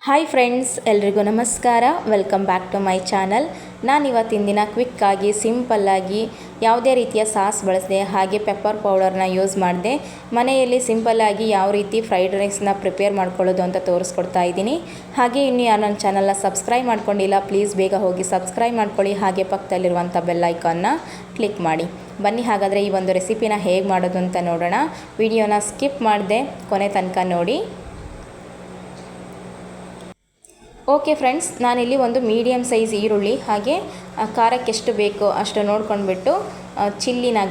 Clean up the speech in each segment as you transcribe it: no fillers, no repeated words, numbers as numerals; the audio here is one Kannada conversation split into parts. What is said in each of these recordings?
ಹಾಯ್ ಫ್ರೆಂಡ್ಸ್, ಎಲ್ರಿಗೂ ನಮಸ್ಕಾರ. Welcome back to my channel. ನಾನು ಇವತ್ತಿನ ದಿನ ಕ್ವಿಕ್ಕಾಗಿ ಸಿಂಪಲ್ಲಾಗಿ ಯಾವುದೇ ರೀತಿಯ ಸಾಸ್ ಬಳಸದೆ ಹಾಗೆ ಪೆಪ್ಪರ್ ಪೌಡರ್ನ ಯೂಸ್ ಮಾಡಿದೆ ಮನೆಯಲ್ಲಿ ಸಿಂಪಲ್ಲಾಗಿ ಯಾವ ರೀತಿ ಫ್ರೈಡ್ ರೈಸ್ನ ಪ್ರಿಪೇರ್ ಮಾಡ್ಕೊಳ್ಳೋದು ಅಂತ ತೋರಿಸ್ಕೊಡ್ತಾ ಇದ್ದೀನಿ. ಹಾಗೆ ಇನ್ನು ಯಾರು ನನ್ನ ಚಾನಲ್ನ ಸಬ್ಸ್ಕ್ರೈಬ್ ಮಾಡ್ಕೊಂಡಿಲ್ಲ, ಪ್ಲೀಸ್ ಬೇಗ ಹೋಗಿ ಸಬ್ಸ್ಕ್ರೈಬ್ ಮಾಡ್ಕೊಳ್ಳಿ. ಹಾಗೆ ಪಕ್ಕದಲ್ಲಿರುವಂಥ ಬೆಲ್ ಐಕಾನ್ನ ಕ್ಲಿಕ್ ಮಾಡಿ. ಬನ್ನಿ ಹಾಗಾದರೆ ಈ ಒಂದು ರೆಸಿಪಿನ ಹೇಗೆ ಮಾಡೋದು ಅಂತ ನೋಡೋಣ. ವಿಡಿಯೋನ ಸ್ಕಿಪ್ ಮಾಡದೆ ಕೊನೆ ತನಕ ನೋಡಿ. ಓಕೆ ಫ್ರೆಂಡ್ಸ್, ನಾನಿಲ್ಲಿ ಒಂದು ಮೀಡಿಯಮ್ ಸೈಜ್ ಈರುಳ್ಳಿ ಹಾಗೆ ಖಾರಕ್ಕೆ ಎಷ್ಟು ಬೇಕೋ ಅಷ್ಟು ನೋಡ್ಕೊಂಡ್ಬಿಟ್ಟು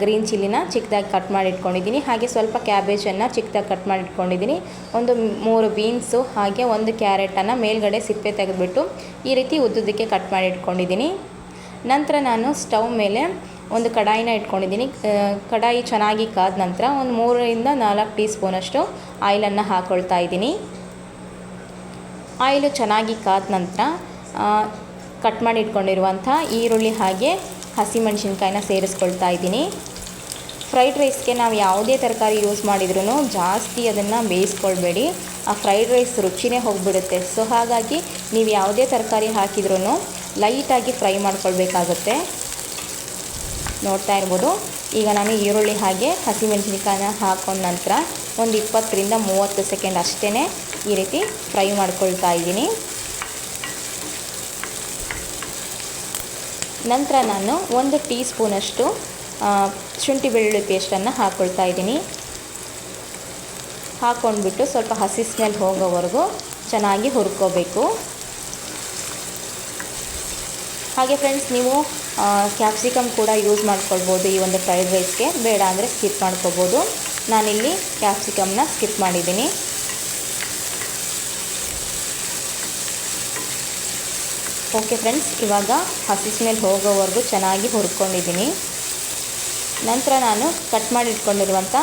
ಗ್ರೀನ್ ಚಿಲ್ಲಿನ ಚಿಕ್ಕದಾಗಿ ಕಟ್ ಮಾಡಿ ಇಟ್ಕೊಂಡಿದ್ದೀನಿ. ಹಾಗೆ ಸ್ವಲ್ಪ ಕ್ಯಾಬೇಜನ್ನು ಚಿಕ್ಕದಾಗಿ ಕಟ್ ಮಾಡಿ ಇಟ್ಕೊಂಡಿದ್ದೀನಿ. ಒಂದು 3 ಬೀನ್ಸು ಹಾಗೆ ಒಂದು ಕ್ಯಾರೆಟನ್ನು ಮೇಲ್ಗಡೆ ಸಿಪ್ಪೆ ತೆಗೆದುಬಿಟ್ಟು ಈ ರೀತಿ ಉದ್ದುದಕ್ಕೆ ಕಟ್ ಮಾಡಿ ಇಟ್ಕೊಂಡಿದ್ದೀನಿ. ನಂತರ ನಾನು ಸ್ಟವ್ ಮೇಲೆ ಒಂದು ಕಡಾಯಿನ ಇಟ್ಕೊಂಡಿದ್ದೀನಿ. ಕಡಾಯಿ ಚೆನ್ನಾಗಿ ಕಾದ ನಂತರ ಒಂದು 3 ರಿಂದ 4 ಟೀ ಸ್ಪೂನಷ್ಟು ಆಯಿಲನ್ನು ಹಾಕ್ಕೊಳ್ತಾ ಇದ್ದೀನಿ. ಆಯಿಲು ಚೆನ್ನಾಗಿ ಕಾದ ನಂತರ ಕಟ್ ಮಾಡಿ ಇಟ್ಕೊಂಡಿರುವಂಥ ಈರುಳ್ಳಿ ಹಾಗೆ ಹಸಿಮೆಣಸಿನ್ಕಾಯಿನ ಸೇರಿಸ್ಕೊಳ್ತಾ ಇದ್ದೀನಿ. ಫ್ರೈಡ್ ರೈಸ್ಗೆ ನಾವು ಯಾವುದೇ ತರಕಾರಿ ಯೂಸ್ ಮಾಡಿದ್ರೂ ಜಾಸ್ತಿ ಅದನ್ನು ಬೇಯಿಸ್ಕೊಳ್ಬೇಡಿ, ಆ ಫ್ರೈಡ್ ರೈಸ್ ರುಚಿನೇ ಹೋಗಿಬಿಡುತ್ತೆ. ಸೊ ಹಾಗಾಗಿ ನೀವು ಯಾವುದೇ ತರಕಾರಿ ಹಾಕಿದ್ರೂ ಲೈಟಾಗಿ ಫ್ರೈ ಮಾಡ್ಕೊಳ್ಬೇಕಾಗುತ್ತೆ. ನೋಡ್ತಾ ಇರ್ಬೋದು, ಈಗ ನಾನು ಈರುಳ್ಳಿ ಹಾಗೆ ಹಸಿಮೆಣಸಿನ್ಕಾಯಿನ ಹಾಕೊಂಡ ನಂತರ ಒಂದು 20 ರಿಂದ 30 ಸೆಕೆಂಡ್ ಅಷ್ಟೇ ಈ ರೀತಿ ಫ್ರೈ ಮಾಡ್ಕೊಳ್ತಾ ಇದ್ದೀನಿ. ನಂತರ ನಾನು 1 ಟೀ ಸ್ಪೂನಷ್ಟು ಶುಂಠಿ ಬೆಳ್ಳುಳ್ಳಿ ಪೇಸ್ಟನ್ನು ಹಾಕ್ಕೊಳ್ತಾ ಇದ್ದೀನಿ. ಹಾಕ್ಕೊಂಡ್ಬಿಟ್ಟು ಸ್ವಲ್ಪ ಹಸಿ ಸ್ಮೆಲ್ ಹೋಗೋವರೆಗೂ ಚೆನ್ನಾಗಿ ಹುರ್ಕೋಬೇಕು. ಹಾಗೆ ಫ್ರೆಂಡ್ಸ್, ನೀವು ಕ್ಯಾಪ್ಸಿಕಮ್ ಕೂಡ ಯೂಸ್ ಮಾಡ್ಕೊಳ್ಬೋದು ಈ ಒಂದು ಫ್ರೈಡ್ ರೈಸ್ಗೆ. ಬೇಡ ಅಂದರೆ ಸ್ಕಿಪ್ ಮಾಡ್ಕೋಬೋದು. ನಾನಿಲ್ಲಿ ಕ್ಯಾಪ್ಸಿಕಮ್ನ ಸ್ಕಿಪ್ ಮಾಡಿದ್ದೀನಿ. ಓಕೆ ಫ್ರೆಂಡ್ಸ್, ಇವಾಗ ಹಸಿ ಸ್ಮೆಲ್ ಹೋಗೋವರೆಗೂ ಚೆನ್ನಾಗಿ ಹುರ್ಕೊಂಡಿದ್ದೀನಿ. ನಂತರ ನಾನು ಕಟ್ ಮಾಡಿ ಇಟ್ಕೊಂಡಿರುವಂಥ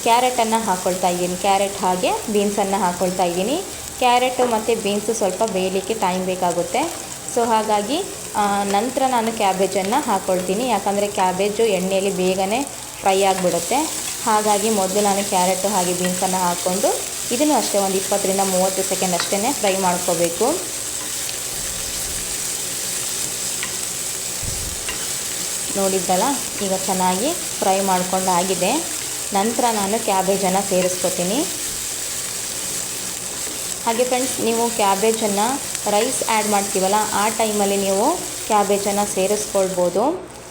ಕ್ಯಾರೆಟನ್ನು ಹಾಕ್ಕೊಳ್ತಾ ಇದ್ದೀನಿ. ಕ್ಯಾರೆಟ್ ಹಾಗೆ ಬೀನ್ಸನ್ನು ಹಾಕ್ಕೊಳ್ತಾ ಇದ್ದೀನಿ. ಕ್ಯಾರೆಟು ಮತ್ತು ಬೀನ್ಸು ಸ್ವಲ್ಪ ಬೇಯಲಿಕ್ಕೆ ಟೈಮ್ ಬೇಕಾಗುತ್ತೆ. ಸೊ ಹಾಗಾಗಿ ನಂತರ ನಾನು ಕ್ಯಾಬೇಜನ್ನು ಹಾಕ್ಕೊಳ್ತೀನಿ. ಯಾಕಂದರೆ ಕ್ಯಾಬೇಜು ಎಣ್ಣೆಯಲ್ಲಿ ಬೇಗನೆ ಫ್ರೈ ಆಗಿಬಿಡುತ್ತೆ. ಹಾಗಾಗಿ ಮೊದಲು ನಾನು ಕ್ಯಾರೆಟು ಹಾಗೆ ಬೀನ್ಸನ್ನು ಹಾಕ್ಕೊಂಡು ಇದನ್ನು ಅಷ್ಟೇ ಒಂದು 20 ರಿಂದ 30 ಸೆಕೆಂಡ್ ಅಷ್ಟೇ ಫ್ರೈ ಮಾಡ್ಕೋಬೇಕು. ನೋಡಿದ್ದಲ್ಲ, ಈಗ ಚೆನ್ನಾಗಿ ಫ್ರೈ ಮಾಡ್ಕೊಂಡಾಗಿದೆ. ನಂತರ ನಾನು ಕ್ಯಾಬೇಜನ್ನು ಸೇರಿಸ್ಕೊತೀನಿ. ಹಾಗೆ ಫ್ರೆಂಡ್ಸ್, ನೀವು ಕ್ಯಾಬೇಜನ್ನು ರೈಸ್ ಆ್ಯಡ್ ಮಾಡ್ತೀವಲ್ಲ ಆ ಟೈಮಲ್ಲಿ ನೀವು ಕ್ಯಾಬೇಜನ್ನು ಸೇರಿಸ್ಕೊಳ್ಬೋದು.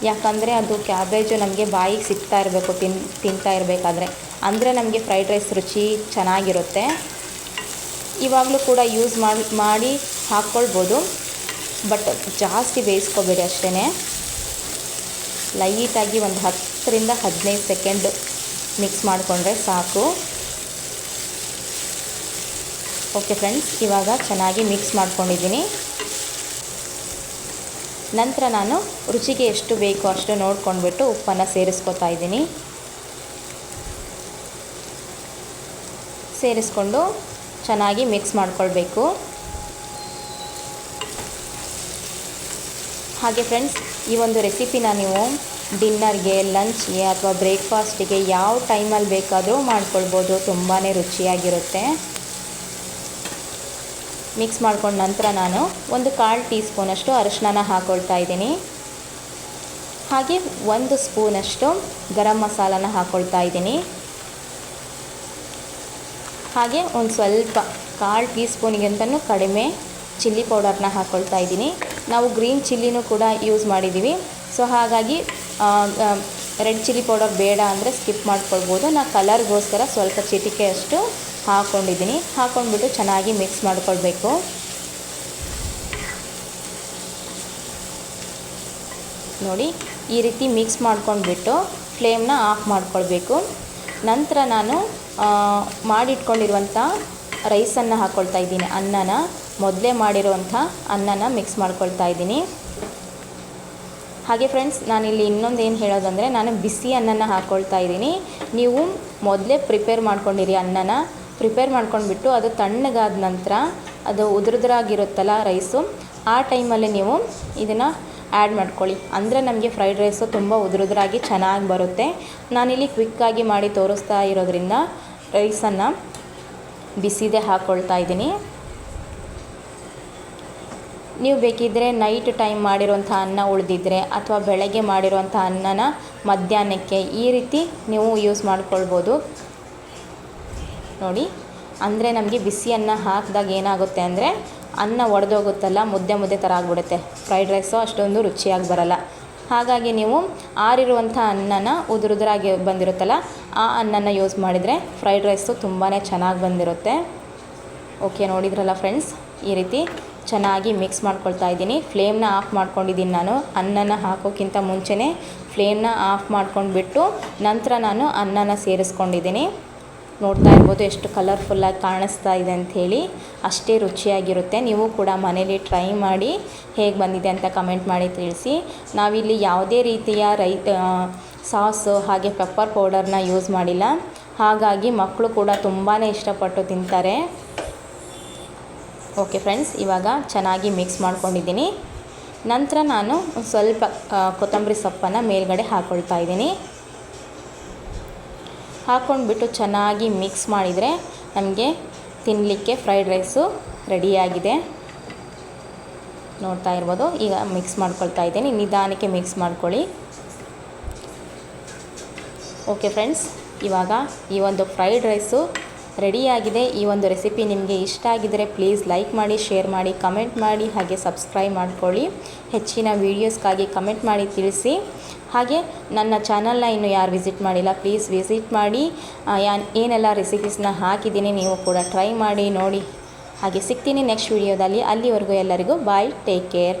ಯಾಕಂದರೆ ಅದು ಕ್ಯಾಬೇಜು ನಮಗೆ ಬಾಯಿಗೆ ಸಿಗ್ತಾ ಇರಬೇಕು ತಿಂತಾ ಇರಬೇಕಾದ್ರೆ, ಅಂದರೆ ನಮಗೆ ಫ್ರೈಡ್ ರೈಸ್ ರುಚಿ ಚೆನ್ನಾಗಿರುತ್ತೆ. ಇವಾಗಲೂ ಕೂಡ ಯೂಸ್ ಮಾಡಿ ಹಾಕ್ಕೊಳ್ಬೋದು, ಬಟ್ ಜಾಸ್ತಿ ಬೇಯಿಸ್ಕೋಬೇಡಿ ಅಷ್ಟೇ. ಲೈಟಾಗಿ ಒಂದು 10 ರಿಂದ 15 ಸೆಕೆಂಡ್ ಮಿಕ್ಸ್ ಮಾಡಿಕೊಂಡ್ರೆ ಸಾಕು. ಓಕೆ ಫ್ರೆಂಡ್ಸ್, ಇವಾಗ ಚೆನ್ನಾಗಿ ಮಿಕ್ಸ್ ಮಾಡ್ಕೊಂಡಿದ್ದೀನಿ. ನಂತರ ನಾನು ರುಚಿಗೆ ಎಷ್ಟು ಬೇಕೋ ಅಷ್ಟು ನೋಡ್ಕೊಂಡ್ಬಿಟ್ಟು ಉಪ್ಪನ್ನು ಸೇರಿಸ್ಕೊತಾ ಇದ್ದೀನಿ. ಸೇರಿಸ್ಕೊಂಡು ಚೆನ್ನಾಗಿ ಮಿಕ್ಸ್ ಮಾಡ್ಕೊಳ್ಬೇಕು. ಹಾಗೆ ಫ್ರೆಂಡ್ಸ್, ಈ ಒಂದು ರೆಸಿಪಿನ ನೀವು ಡಿನ್ನರ್ಗೆ, ಲಂಚ್ಗೆ ಅಥವಾ ಬ್ರೇಕ್ಫಾಸ್ಟಿಗೆ ಯಾವ ಟೈಮಲ್ಲಿ ಬೇಕಾದರೂ ಮಾಡ್ಕೊಳ್ಬೋದು. ತುಂಬಾ ರುಚಿಯಾಗಿರುತ್ತೆ. ಮಿಕ್ಸ್ ಮಾಡ್ಕೊಂಡ ನಂತರ ನಾನು ಒಂದು 1/4 ಟೀ ಸ್ಪೂನಷ್ಟು ಅರಿಶಿನ ಹಾಕ್ಕೊಳ್ತಾ ಇದ್ದೀನಿ. ಹಾಗೆ 1 ಸ್ಪೂನಷ್ಟು ಗರಂ ಮಸಾಲನ ಹಾಕ್ಕೊಳ್ತಾ ಇದ್ದೀನಿ. ಹಾಗೆ ಒಂದು ಸ್ವಲ್ಪ 1/4 ಟೀ ಸ್ಪೂನಿಗಿಂತನೂ ಕಡಿಮೆ ಚಿಲ್ಲಿ ಪೌಡರ್ನ ಹಾಕ್ಕೊಳ್ತಾ ಇದ್ದೀನಿ. ನಾವು ಗ್ರೀನ್ ಚಿಲ್ಲಿನೂ ಕೂಡ ಯೂಸ್ ಮಾಡಿದ್ದೀವಿ. ಸೊ ಹಾಗಾಗಿ ರೆಡ್ ಚಿಲ್ಲಿ ಪೌಡರ್ ಬೇಡ ಅಂದರೆ ಸ್ಕಿಪ್ ಮಾಡ್ಕೊಳ್ಬೋದು. ನಾನು ಕಲರ್ಗೋಸ್ಕರ ಸ್ವಲ್ಪ ಚಿಟಿಕೆಯಷ್ಟು ಹಾಕ್ಕೊಂಡಿದ್ದೀನಿ. ಹಾಕ್ಕೊಂಡ್ಬಿಟ್ಟು ಚೆನ್ನಾಗಿ ಮಿಕ್ಸ್ ಮಾಡ್ಕೊಳ್ಬೇಕು. ನೋಡಿ, ಈ ರೀತಿ ಮಿಕ್ಸ್ ಮಾಡ್ಕೊಂಡ್ಬಿಟ್ಟು ಫ್ಲೇಮ್ನ ಆಫ್ ಮಾಡ್ಕೊಳ್ಬೇಕು. ನಂತರ ನಾನು ಮಾಡಿಟ್ಕೊಂಡಿರುವಂಥ ರೈಸನ್ನು ಹಾಕ್ಕೊಳ್ತಾ ಇದ್ದೀನಿ. ಅನ್ನನ ಮೊದಲೇ ಮಾಡಿರುವಂಥ ಅನ್ನನ ಮಿಕ್ಸ್ ಮಾಡ್ಕೊಳ್ತಾ ಇದ್ದೀನಿ. ಹಾಗೆ ಫ್ರೆಂಡ್ಸ್, ನಾನಿಲ್ಲಿ ಇನ್ನೊಂದು ಏನು ಹೇಳೋದಂದರೆ, ನಾನು ಬಿಸಿ ಅನ್ನನ ಹಾಕ್ಕೊಳ್ತಾ ಇದ್ದೀನಿ. ನೀವು ಮೊದಲೇ ಪ್ರಿಪೇರ್ ಮಾಡ್ಕೊಂಡಿರಿ. ಅನ್ನನ ಪ್ರಿಪೇರ್ ಮಾಡ್ಕೊಂಡ್ಬಿಟ್ಟು ಅದು ತಣ್ಣಗಾದ ನಂತರ ಅದು ಉದುರುದ್ರಾಗಿರುತ್ತಲ್ಲ ರೈಸು, ಆ ಟೈಮಲ್ಲಿ ನೀವು ಇದನ್ನು ಆ್ಯಡ್ ಮಾಡ್ಕೊಳ್ಳಿ. ಅಂದರೆ ನಮಗೆ ಫ್ರೈಡ್ ರೈಸು ತುಂಬ ಉದುರುದ್ರಾಗಿ ಚೆನ್ನಾಗಿ ಬರುತ್ತೆ. ನಾನಿಲ್ಲಿ ಕ್ವಿಕ್ಕಾಗಿ ಮಾಡಿ ತೋರಿಸ್ತಾ ಇರೋದ್ರಿಂದ ರೈಸನ್ನು ಬಿಸಿದೇ ಹಾಕ್ಕೊಳ್ತಾ ಇದ್ದೀನಿ. ನೀವು ಬೇಕಿದ್ದರೆ ನೈಟ್ ಟೈಮ್ ಮಾಡಿರುವಂಥ ಅನ್ನ ಉಳಿದಿದ್ರೆ ಅಥವಾ ಬೆಳಗ್ಗೆ ಮಾಡಿರುವಂಥ ಅನ್ನನ ಮಧ್ಯಾಹ್ನಕ್ಕೆ ಈ ರೀತಿ ನೀವು ಯೂಸ್ ಮಾಡ್ಕೊಳ್ಬೋದು ನೋಡಿ. ಅಂದರೆ ನಮಗೆ ಬಿಸಿ ಅನ್ನ ಹಾಕಿದಾಗ ಏನಾಗುತ್ತೆ ಅಂದರೆ ಅನ್ನ ಒಡೆದೋಗುತ್ತಲ್ಲ, ಮುದ್ದೆ ಥರ ಆಗಿಬಿಡುತ್ತೆ. ಫ್ರೈಡ್ ರೈಸು ಅಷ್ಟೊಂದು ರುಚಿಯಾಗಿ ಬರಲ್ಲ. ಹಾಗಾಗಿ ನೀವು ಆರಿರುವಂಥ ಅನ್ನನ ಉದುರಾಗಿ ಬಂದಿರುತ್ತಲ್ಲ ಆ ಅನ್ನನ ಯೂಸ್ ಮಾಡಿದರೆ ಫ್ರೈಡ್ ರೈಸು ತುಂಬಾ ಚೆನ್ನಾಗಿ ಬಂದಿರುತ್ತೆ. ಓಕೆ, ನೋಡಿದ್ರಲ್ಲ ಫ್ರೆಂಡ್ಸ್, ಈ ರೀತಿ ಚೆನ್ನಾಗಿ ಮಿಕ್ಸ್ ಮಾಡ್ಕೊಳ್ತಾ ಇದ್ದೀನಿ. ಫ್ಲೇಮ್ನ ಆಫ್ ಮಾಡ್ಕೊಂಡಿದ್ದೀನಿ ನಾನು. ಅನ್ನನ ಹಾಕೋಕ್ಕಿಂತ ಮುಂಚೆನೇ ಫ್ಲೇಮ್ನ ಆಫ್ ಮಾಡ್ಕೊಂಡ್ಬಿಟ್ಟು ನಂತರ ನಾನು ಅನ್ನನ ಸೇರಿಸ್ಕೊಂಡಿದ್ದೀನಿ. ನೋಡ್ತಾ ಇರ್ಬೋದು ಎಷ್ಟು ಕಲರ್ಫುಲ್ಲಾಗಿ ಕಾಣಿಸ್ತಾ ಇದೆ ಅಂಥೇಳಿ. ಅಷ್ಟೇ ರುಚಿಯಾಗಿರುತ್ತೆ. ನೀವು ಕೂಡ ಮನೇಲಿ ಟ್ರೈ ಮಾಡಿ ಹೇಗೆ ಬಂದಿದೆ ಅಂತ ಕಮೆಂಟ್ ಮಾಡಿ ತಿಳಿಸಿ. ನಾವಿಲ್ಲಿ ಯಾವುದೇ ರೀತಿಯ ಸಾಸು ಹಾಗೆ ಪೆಪ್ಪರ್ ಪೌಡರ್ನ ಯೂಸ್ ಮಾಡಿಲ್ಲ. ಹಾಗಾಗಿ ಮಕ್ಕಳು ಕೂಡ ತುಂಬಾ ಇಷ್ಟಪಟ್ಟು ತಿಂತಾರೆ. ಓಕೆ ಫ್ರೆಂಡ್ಸ್, ಇವಾಗ ಚೆನ್ನಾಗಿ ಮಿಕ್ಸ್ ಮಾಡ್ಕೊಂಡಿದ್ದೀನಿ. ನಂತರ ನಾನು ಸ್ವಲ್ಪ ಕೊತ್ತಂಬರಿ ಸೊಪ್ಪನ್ನು ಮೇಲ್ಗಡೆ ಹಾಕ್ಕೊಳ್ತಾ ಇದ್ದೀನಿ. ಹಾಕ್ಕೊಂಡ್ಬಿಟ್ಟು ಚೆನ್ನಾಗಿ ಮಿಕ್ಸ್ ಮಾಡಿದರೆ ನಮಗೆ ತಿನ್ನಲಿಕ್ಕೆ ಫ್ರೈಡ್ ರೈಸು ರೆಡಿಯಾಗಿದೆ. ನೋಡ್ತಾ ಇರ್ಬೋದು. ಈಗ ಮಿಕ್ಸ್ ಮಾಡ್ಕೊಳ್ತಾ ಇದ್ದೀನಿ. ನಿಧಾನಕ್ಕೆ ಮಿಕ್ಸ್ ಮಾಡ್ಕೊಳ್ಳಿ. ಓಕೆ ಫ್ರೆಂಡ್ಸ್, ಇವಾಗ ಈ ಒಂದು ಫ್ರೈಡ್ ರೈಸು ರೆಡಿಯಾಗಿದೆ. ಈ ಒಂದು ರೆಸಿಪಿ ನಿಮಗೆ ಇಷ್ಟ ಆಗಿದ್ದರೆ ಪ್ಲೀಸ್ ಲೈಕ್ ಮಾಡಿ, ಶೇರ್ ಮಾಡಿ, ಕಮೆಂಟ್ ಮಾಡಿ, ಹಾಗೆ ಸಬ್ಸ್ಕ್ರೈಬ್ ಮಾಡ್ಕೊಳ್ಳಿ. ಹೆಚ್ಚಿನ ವೀಡಿಯೋಸ್ಗಾಗಿ ಕಮೆಂಟ್ ಮಾಡಿ ತಿಳಿಸಿ. ಹಾಗೆ ನನ್ನ ಚಾನಲ್ನ ಇನ್ನೂ ಯಾರು ವಿಸಿಟ್ ಮಾಡಿಲ್ಲ ಪ್ಲೀಸ್ ವಿಸಿಟ್ ಮಾಡಿ. ಏನೆಲ್ಲ ರೆಸಿಪೀಸ್ನ ಹಾಕಿದ್ದೀನಿ ನೀವು ಕೂಡ ಟ್ರೈ ಮಾಡಿ ನೋಡಿ. ಹಾಗೆ ಸಿಗ್ತೀನಿ ನೆಕ್ಸ್ಟ್ ವೀಡಿಯೋದಲ್ಲಿ. ಅಲ್ಲಿವರೆಗೂ ಎಲ್ಲರಿಗೂ ಬಾಯ್, ಟೇಕ್ ಕೇರ್.